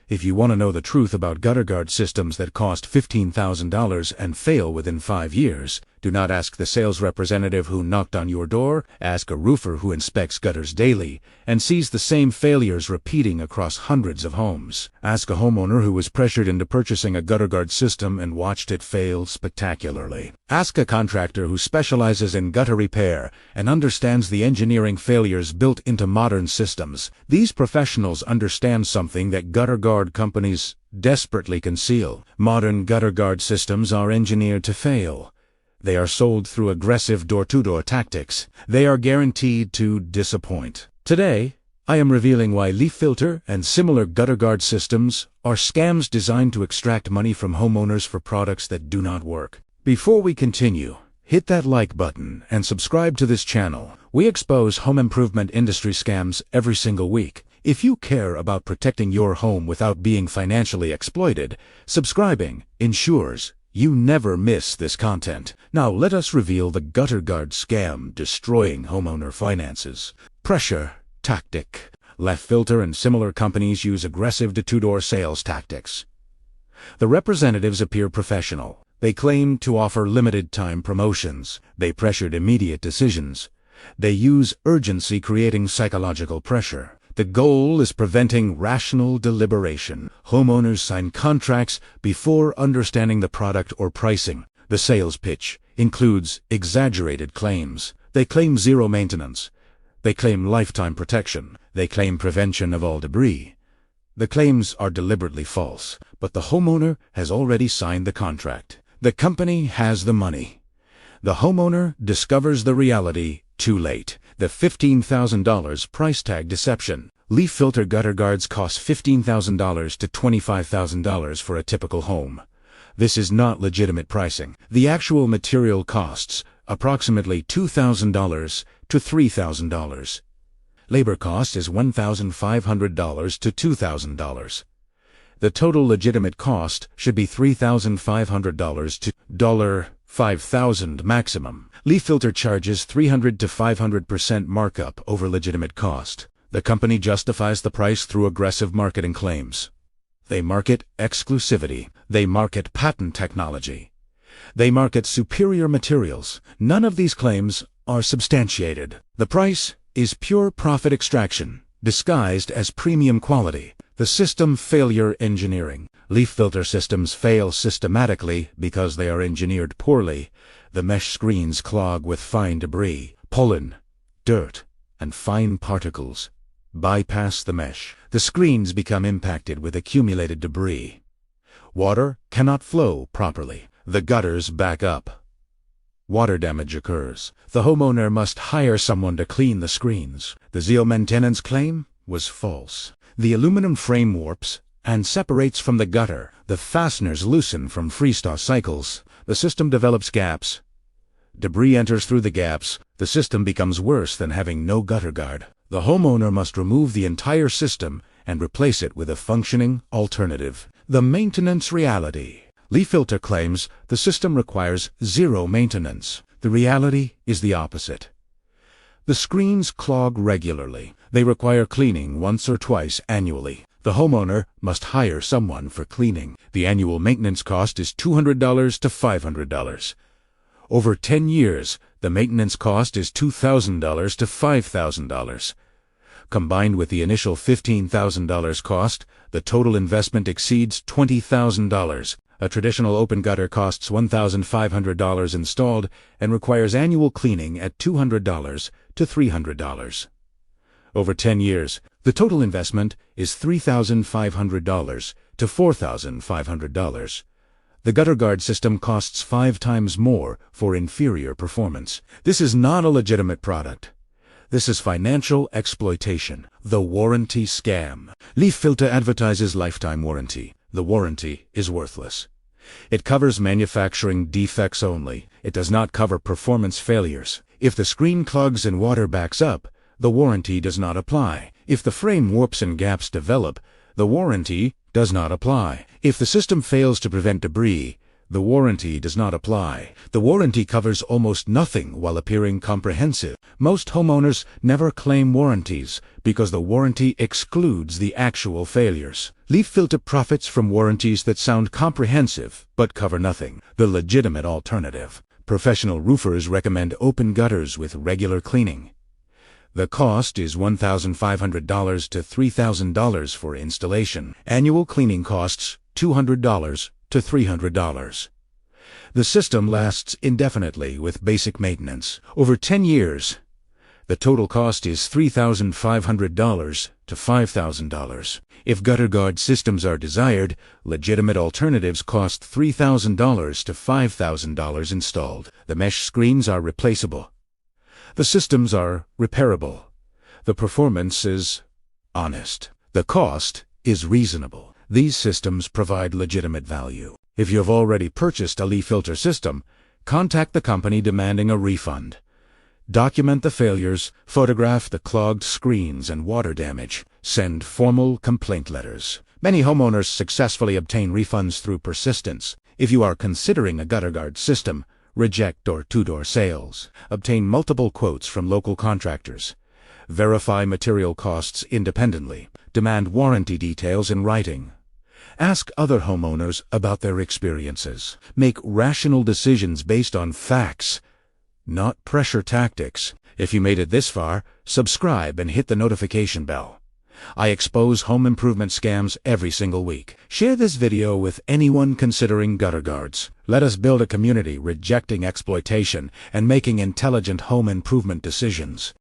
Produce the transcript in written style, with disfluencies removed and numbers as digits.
If you want to know the truth about gutter guard systems that cost $15,000 and fail within 5 years, do not ask the sales representative who knocked on your door, ask a roofer who inspects gutters daily and sees the same failures repeating across hundreds of homes. Ask a homeowner who was pressured into purchasing a gutter guard system and watched it fail spectacularly. Ask a contractor who specializes in gutter repair and understands the engineering failures built into modern systems. These professionals understand something that gutter guard companies desperately conceal. Modern gutter guard systems are engineered to fail. They are sold through aggressive door-to-door tactics. They are guaranteed to disappoint. Today, I am revealing why LeafFilter and similar gutter guard systems are scams designed to extract money from homeowners for products that do not work. Before we continue, hit that like button and subscribe to this channel. We expose home improvement industry scams every single week. If you care about protecting your home without being financially exploited, subscribing ensures you never miss this content. Now let us reveal the gutter guard scam destroying homeowner finances. Pressure tactic. LeafFilter and similar companies use aggressive door-to-door sales tactics. The representatives appear professional. They claim to offer limited-time promotions. They pressured immediate decisions. They use urgency, creating psychological pressure. The goal is preventing rational deliberation. Homeowners sign contracts before understanding the product or pricing. The sales pitch includes exaggerated claims. They claim zero maintenance. They claim lifetime protection. They claim prevention of all debris. The claims are deliberately false, but the homeowner has already signed the contract. The company has the money. The homeowner discovers the reality too late. The $15,000 price tag deception. LeafFilter gutter guards cost $15,000 to $25,000 for a typical home. This is not legitimate pricing. The actual material costs approximately $2,000 to $3,000. Labor cost is $1,500 to $2,000. The total legitimate cost should be $3,500 to $5,000 maximum. LeafFilter charges 300 to 500% markup over legitimate cost. The company justifies the price through aggressive marketing claims. They market exclusivity. They market patent technology. They market superior materials. None of these claims are substantiated. The price is pure profit extraction, disguised as premium quality. The system failure engineering. LeafFilter systems fail systematically because they are engineered poorly. The mesh screens clog with fine debris. Pollen, dirt, and fine particles bypass the mesh. The screens become impacted with accumulated debris. Water cannot flow properly. The gutters back up. Water damage occurs. The homeowner must hire someone to clean the screens. The zero maintenance claim was false. The aluminum frame warps and separates from the gutter. The fasteners loosen from freeze-thaw cycles. The system develops gaps. Debris enters through the gaps. The system becomes worse than having no gutter guard. The homeowner must remove the entire system and replace it with a functioning alternative. The maintenance reality. LeafFilter claims the system requires zero maintenance. The reality is the opposite. The screens clog regularly. They require cleaning once or twice annually. The homeowner must hire someone for cleaning. The annual maintenance cost is $200 to $500. Over 10 years, the maintenance cost is $2,000 to $5,000. Combined with the initial $15,000 cost, the total investment exceeds $20,000. A traditional open gutter costs $1,500 installed and requires annual cleaning at $200 to $300. Over 10 years, the total investment is $3,500 to $4,500. The gutter guard system costs 5 times more for inferior performance. This is not a legitimate product. This is financial exploitation. The warranty scam. LeafFilter advertises lifetime warranty. The warranty is worthless. It covers manufacturing defects only. It does not cover performance failures. If the screen clogs and water backs up, the warranty does not apply. If the frame warps and gaps develop, the warranty does not apply. If the system fails to prevent debris, The warranty does not apply. The warranty covers almost nothing while appearing comprehensive. Most homeowners never claim warranties because the warranty excludes the actual failures. LeafFilter profits from warranties that sound comprehensive but cover nothing. The legitimate alternative. Professional roofers recommend open gutters with regular cleaning. The cost is $1,500 to $3,000 for installation. Annual cleaning costs $200 to $300. The system lasts indefinitely with basic maintenance. Over 10 years, the total cost is $3,500 to $5,000. If gutter guard systems are desired, legitimate alternatives cost $3,000 to $5,000 installed. The mesh screens are replaceable. The systems are repairable. The performance is honest. The cost is reasonable. These systems provide legitimate value. If you have already purchased a LeafFilter system, contact the company demanding a refund. Document the failures, photograph the clogged screens and water damage. Send formal complaint letters. Many homeowners successfully obtain refunds through persistence. If you are considering a gutter guard system, reject door-to-door sales. Obtain multiple quotes from local contractors. Verify material costs independently. Demand warranty details in writing. Ask other homeowners about their experiences. Make rational decisions based on facts, not pressure tactics. If you made it this far, subscribe and hit the notification bell. I expose home improvement scams every single week. Share this video with anyone considering gutter guards. Let us build a community rejecting exploitation and making intelligent home improvement decisions.